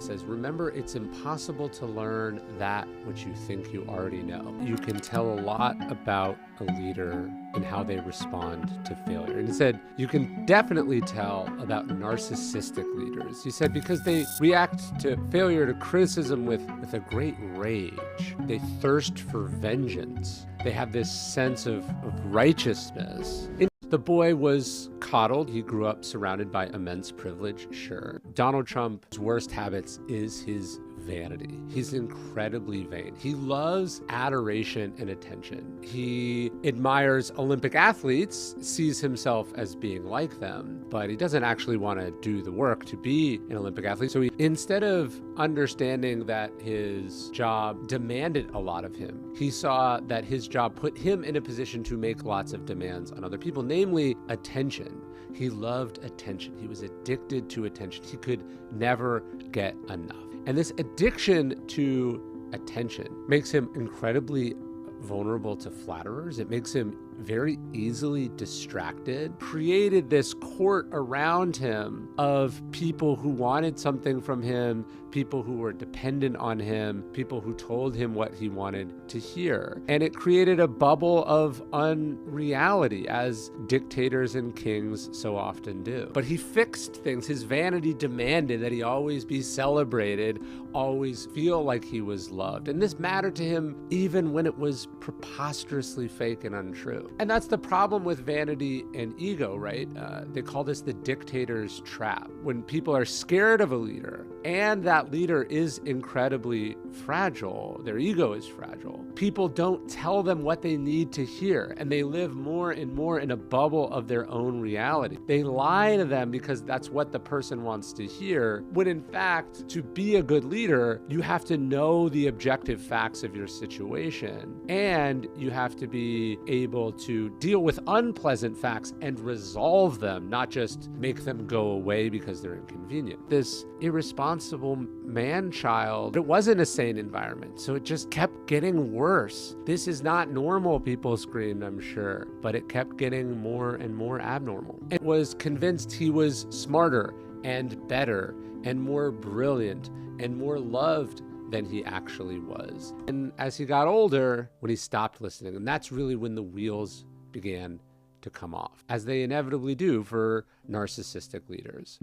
says, remember, it's impossible to learn that which you think you already know. You can tell a lot about a leader and how they respond to failure. And he said, you can definitely tell about narcissistic leaders. He said, because they react to failure, to criticism with a great rage. They thirst for vengeance. They have this sense of righteousness. The boy was coddled. He grew up surrounded by immense privilege, sure. Donald Trump's worst habits is his vanity. He's incredibly vain. He loves adoration and attention. He admires Olympic athletes, sees himself as being like them, but he doesn't actually want to do the work to be an Olympic athlete. So instead of understanding that his job demanded a lot of him, he saw that his job put him in a position to make lots of demands on other people, namely attention. He loved attention. He was addicted to attention. He could never get enough. And this addiction to attention makes him incredibly vulnerable to flatterers. It makes him very easily distracted, created this court around him of people who wanted something from him, people who were dependent on him, people who told him what he wanted to hear. And it created a bubble of unreality, as dictators and kings so often do. But he fixed things. His vanity demanded that he always be celebrated, always feel like he was loved. And this mattered to him even when it was preposterously fake and untrue. And that's the problem with vanity and ego, right? They call this the dictator's trap. When people are scared of a leader and that leader is incredibly fragile, their ego is fragile, people don't tell them what they need to hear, and they live more and more in a bubble of their own reality. They lie to them because that's what the person wants to hear, when in fact, to be a good leader, you have to know the objective facts of your situation, and you have to be able to deal with unpleasant facts and resolve them, not just make them go away because they're inconvenient. This irresponsible man-child, it wasn't a sane environment, so it just kept getting worse. This is not normal, people screamed, I'm sure, but it kept getting more and more abnormal. It was convinced he was smarter and better and more brilliant and more loved than he actually was. And as he got older, when he stopped listening, and that's really when the wheels began to come off, as they inevitably do for narcissistic leaders.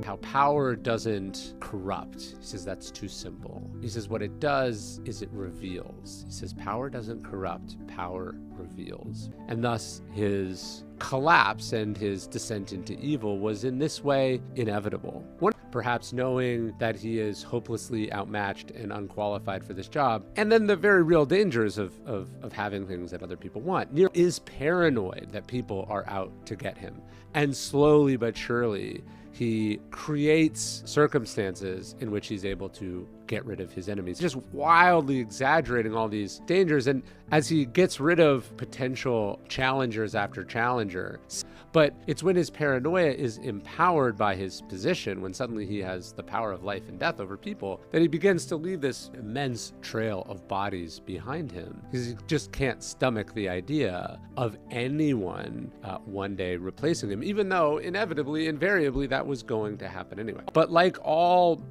How power doesn't corrupt. He says that's too simple. He says what it does is it reveals. He says power doesn't corrupt, power reveals. And thus his collapse and his descent into evil was in this way inevitable. One, perhaps knowing that he is hopelessly outmatched and unqualified for this job, and then the very real dangers of having things that other people want. Nero is paranoid that people are out to get him, and slowly but surely he creates circumstances in which he's able to get rid of his enemies, just wildly exaggerating all these dangers. And as he gets rid of potential challengers after challenger, but it's when his paranoia is empowered by his position, when suddenly he has the power of life and death over people, that he begins to leave this immense trail of bodies behind him, because he just can't stomach the idea of anyone one day replacing him, even though inevitably, invariably, that was going to happen anyway. But like all,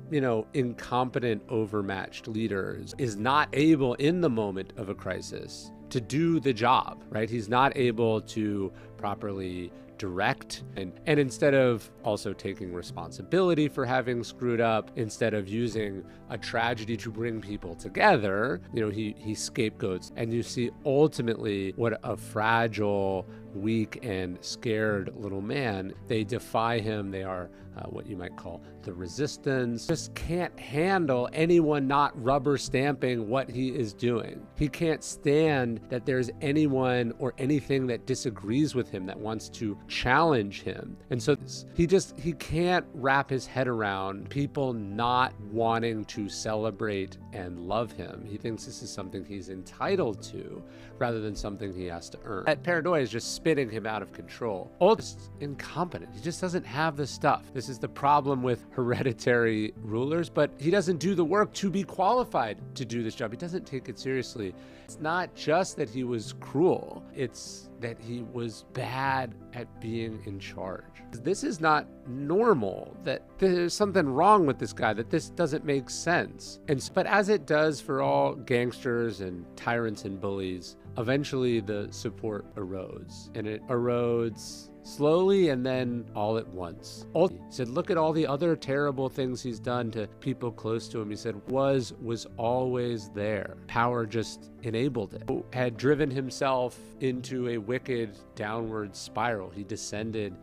incompetent, overmatched leaders, is not able in the moment of a crisis to do the job, right? He's not able to properly direct, and instead of also taking responsibility for having screwed up, instead of using a tragedy to bring people together, he scapegoats, and you see ultimately what a fragile, weak, and scared little man. They defy him. They are what you might call the resistance. Just can't handle anyone not rubber stamping what he is doing. He can't stand that there's anyone or anything that disagrees with him, that wants to challenge him. And so he can't wrap his head around people not wanting to celebrate and love him. He thinks this is something he's entitled to rather than something he has to earn. That paranoia is just spitting him out of control. Just incompetent. He just doesn't have the stuff. This is the problem with hereditary rulers, but he doesn't do the work to be qualified to do this job. He doesn't take it seriously. It's not just that he was cruel. It's that he was bad at being in charge. This is not normal, that there's something wrong with this guy, that this doesn't make sense. But as it does for all gangsters and tyrants and bullies, eventually the support erodes, and it erodes slowly and then all at once. He said, look at all the other terrible things he's done to people close to him. He said, was always there. Power just enabled it. Had driven himself into a wicked downward spiral. He descended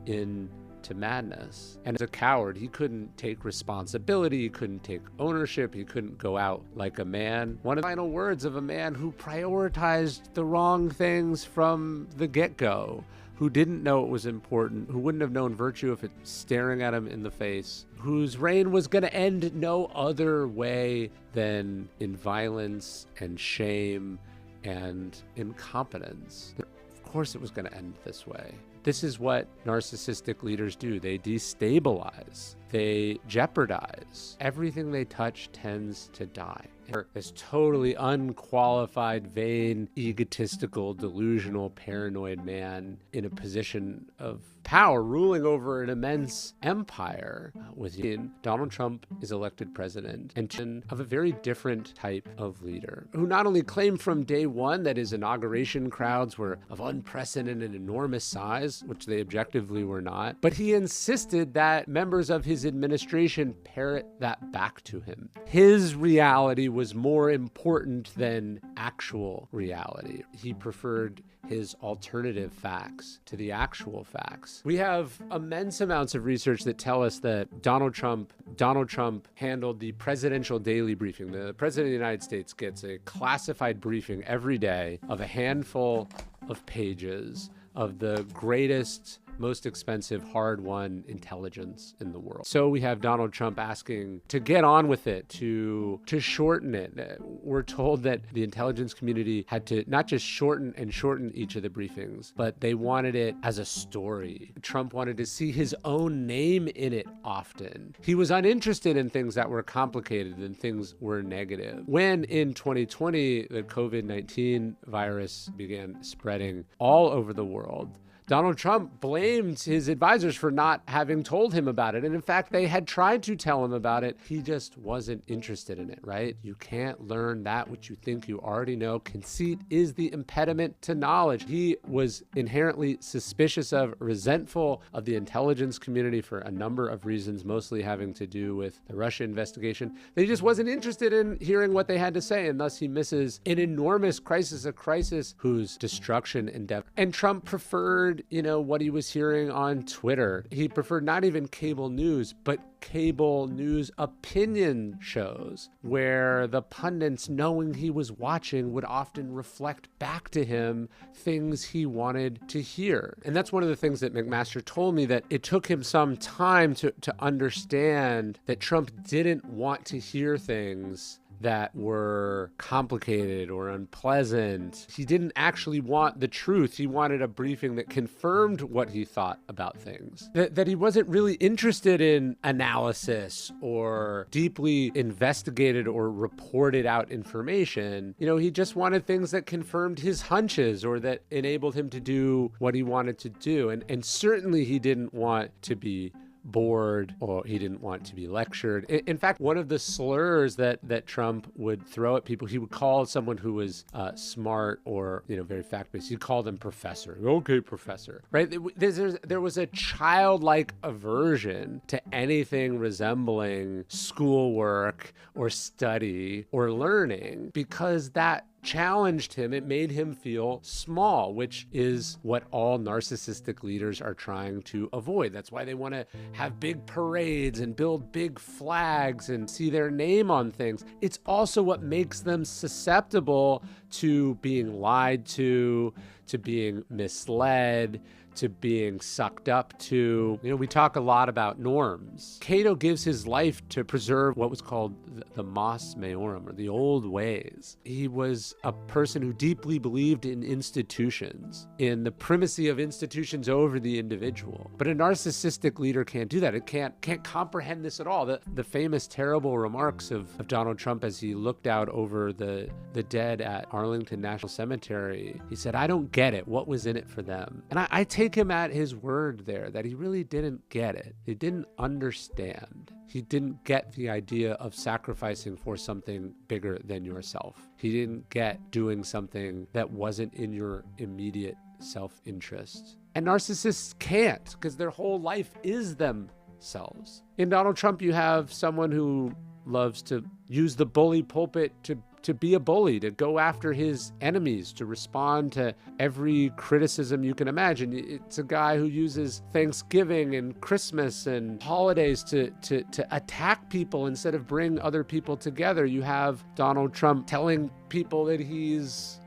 into madness. And as a coward, he couldn't take responsibility, he couldn't take ownership, he couldn't go out like a man. One of the final words of a man who prioritized the wrong things from the get-go, who didn't know it was important, who wouldn't have known virtue if it's staring at him in the face, whose reign was going to end no other way than in violence and shame and incompetence. Of course it was going to end this way. This is what narcissistic leaders do. They destabilize. They jeopardize. Everything they touch tends to die. This totally unqualified, vain, egotistical, delusional, paranoid man in a position of power, ruling over an immense empire. Donald Trump is elected president and of a very different type of leader, who not only claimed from day one that his inauguration crowds were of unprecedented and enormous size, which they objectively were not, but he insisted that members of his administration parrot that back to him. His reality was more important than actual reality. He preferred his alternative facts to the actual facts. We have immense amounts of research that tell us that Donald Trump handled the presidential daily briefing. The president of the United States gets a classified briefing every day of a handful of pages of the greatest, most expensive, hard-won intelligence in the world. So we have Donald Trump asking to get on with it, to shorten it. We're told that the intelligence community had to not just shorten each of the briefings, but they wanted it as a story. Trump wanted to see his own name in it often. He was uninterested in things that were complicated and things were negative. When in 2020, the COVID-19 virus began spreading all over the world, Donald Trump blamed his advisors for not having told him about it. And in fact, they had tried to tell him about it. He just wasn't interested in it, right? You can't learn that which you think you already know. Conceit is the impediment to knowledge. He was inherently suspicious of, resentful of the intelligence community for a number of reasons, mostly having to do with the Russia investigation. He just wasn't interested in hearing what they had to say, and thus he misses an enormous crisis, a crisis whose destruction and death. And Trump preferred what he was hearing on Twitter. He preferred not even cable news, but cable news opinion shows where the pundits, knowing he was watching, would often reflect back to him things he wanted to hear. And that's one of the things that McMaster told me, that it took him some time to understand that Trump didn't want to hear things that were complicated or unpleasant. He didn't actually want the truth. He wanted a briefing that confirmed what he thought about things. That he wasn't really interested in analysis or deeply investigated or reported out information. He just wanted things that confirmed his hunches or that enabled him to do what he wanted to do. And certainly he didn't want to be bored, or he didn't want to be lectured. In fact, one of the slurs that Trump would throw at people, he would call someone who was smart or very fact-based, he'd call them professor. Okay, professor, right? There was a childlike aversion to anything resembling schoolwork or study or learning, because that challenged him. It made him feel small, which is what all narcissistic leaders are trying to avoid. That's why they want to have big parades and build big flags and see their name on things. It's also what makes them susceptible to being lied to being misled, to being sucked up to. We talk a lot about norms. Cato gives his life to preserve what was called the mos maiorum, or the old ways. He was a person who deeply believed in institutions, in the primacy of institutions over the individual. But a narcissistic leader can't do that. It can't comprehend this at all. The famous terrible remarks of Donald Trump as he looked out over the dead at Arlington National Cemetery, he said, "I don't get it. What was in it for them?" And I take him at his word there, that he really didn't get it. He didn't understand. He didn't get the idea of sacrificing for something bigger than yourself. He didn't get doing something that wasn't in your immediate self-interest. And narcissists can't, because their whole life is themselves. In Donald Trump, you have someone who loves to use the bully pulpit to be a bully, to go after his enemies, to respond to every criticism you can imagine. It's a guy who uses Thanksgiving and Christmas and holidays to attack people instead of bring other people together. You have Donald Trump telling people that he's,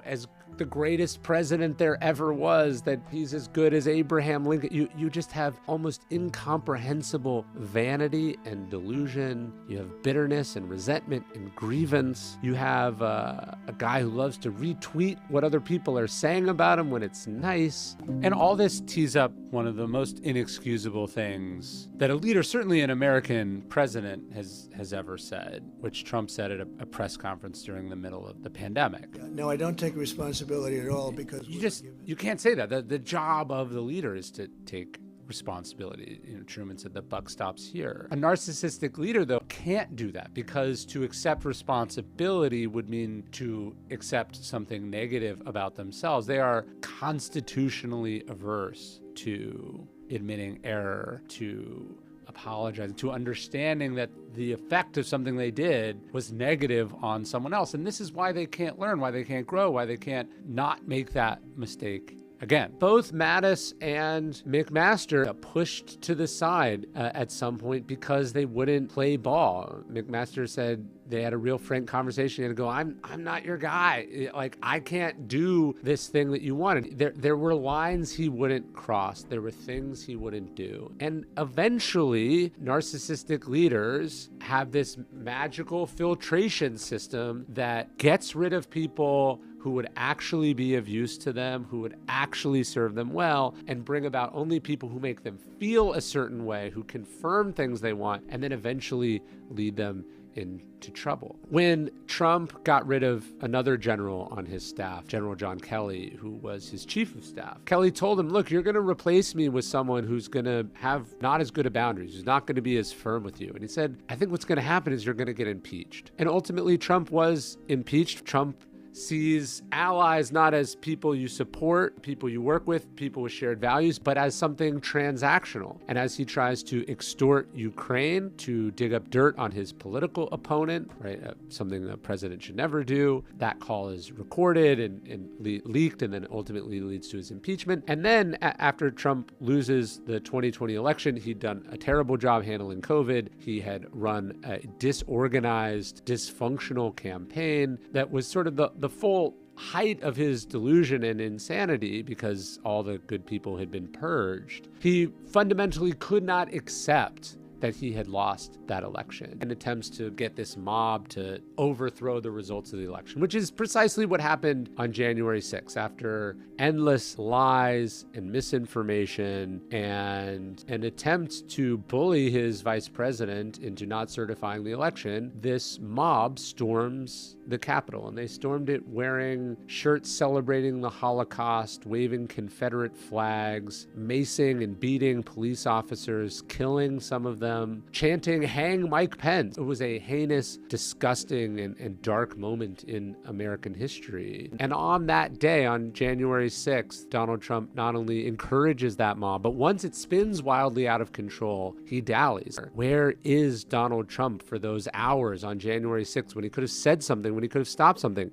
as the greatest president there ever was, that he's as good as Abraham Lincoln. You just have almost incomprehensible vanity and delusion. You have bitterness and resentment and grievance. You have a guy who loves to retweet what other people are saying about him when it's nice. And all this tees up one of the most inexcusable things that a leader, certainly an American president, has ever said, which Trump said at a press conference during the middle of the pandemic. No, I don't take responsibility at all, because you can't say that. The job of the leader is to take responsibility. Truman said the buck stops here. A narcissistic leader, though, can't do that, because to accept responsibility would mean to accept something negative about themselves. They are constitutionally averse to admitting error, to apologizing, to understanding that the effect of something they did was negative on someone else. And this is why they can't learn, why they can't grow, why they can't not make that mistake again. Both Mattis and McMaster got pushed to the side at some point because they wouldn't play ball. McMaster said they had a real frank conversation. He had to go, I'm not your guy. Like, I can't do this thing that you wanted. There were lines he wouldn't cross. There were things he wouldn't do. And eventually, narcissistic leaders have this magical filtration system that gets rid of people who would actually be of use to them, who would actually serve them well, and bring about only people who make them feel a certain way, who confirm things they want, and then eventually lead them into trouble. When Trump got rid of another general on his staff, General John Kelly, who was his chief of staff, Kelly told him, look, you're going to replace me with someone who's going to have not as good a boundaries, who's not going to be as firm with you. And he said, I think what's going to happen is you're going to get impeached. And ultimately, Trump was impeached. Trump sees allies not as people you support, people you work with, people with shared values, but as something transactional. And as he tries to extort Ukraine, to dig up dirt on his political opponent, right, something the president should never do, that call is recorded and leaked, and then ultimately leads to his impeachment. And then after Trump loses the 2020 election, he'd done a terrible job handling COVID. He had run a disorganized, dysfunctional campaign that was sort of the full height of his delusion and insanity, because all the good people had been purged. He fundamentally could not accept that he had lost that election, and attempts to get this mob to overthrow the results of the election, which is precisely what happened on January 6th. After endless lies and misinformation and an attempt to bully his vice president into not certifying the election, this mob storms the Capitol, and they stormed it wearing shirts celebrating the Holocaust, waving Confederate flags, macing and beating police officers, killing some of them, chanting, "Hang Mike Pence." It was a heinous, disgusting, and dark moment in American history. And on that day, on January 6th, Donald Trump not only encourages that mob, but once it spins wildly out of control, he dallies. Where is Donald Trump for those hours on January 6th when he could have said something, when he could have stopped something?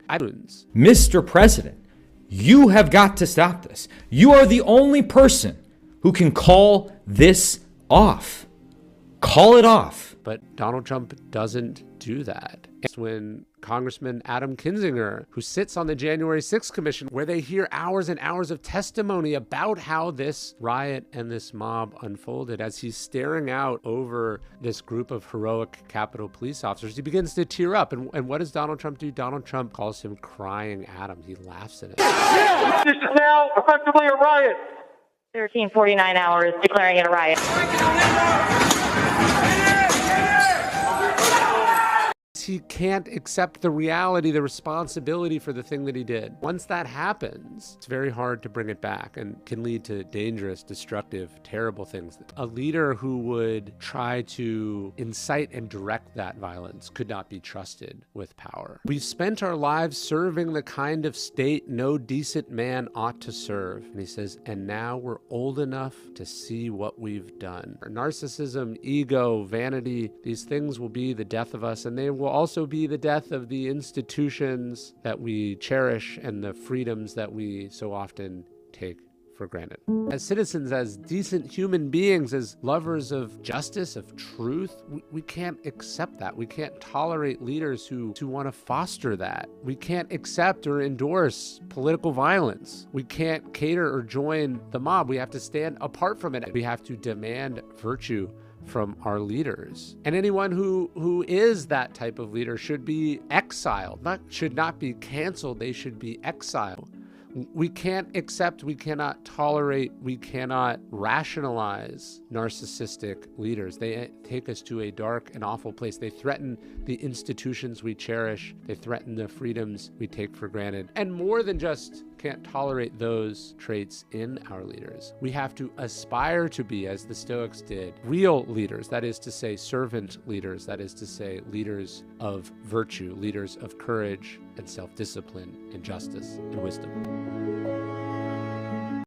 Mr. President, you have got to stop this. You are the only person who can call this off. Call it off. But Donald Trump doesn't do that. It's when Congressman Adam Kinzinger, who sits on the January 6th Commission, where they hear hours and hours of testimony about how this riot and this mob unfolded, as he's staring out over this group of heroic Capitol police officers, he begins to tear up. And what does Donald Trump do? Donald Trump calls him crying Adam. He laughs at it. This is now effectively a riot. 1349 hours declaring it a riot. He can't accept the reality, the responsibility for the thing that he did. Once that happens, it's very hard to bring it back and can lead to dangerous, destructive, terrible things. A leader who would try to incite and direct that violence could not be trusted with power. We've spent our lives serving the kind of state no decent man ought to serve. And he says, and now we're old enough to see what we've done. Narcissism, ego, vanity, these things will be the death of us, and they will also be the death of the institutions that we cherish and the freedoms that we so often take for granted. As citizens, as decent human beings, as lovers of justice, of truth, we can't accept that. We can't tolerate leaders who want to foster that. We can't accept or endorse political violence. We can't cater or join the mob. We have to stand apart from it. We have to demand virtue from our leaders. And anyone who is that type of leader should be exiled, should not be canceled. They should be exiled. We can't accept, we cannot tolerate, we cannot rationalize narcissistic leaders. They take us to a dark and awful place. They threaten the institutions we cherish. They threaten the freedoms we take for granted. And more than just can't tolerate those traits in our leaders, we have to aspire to be, as the Stoics did, real leaders. That is to say, servant leaders. That is to say, leaders of virtue, leaders of courage and self-discipline and justice and wisdom.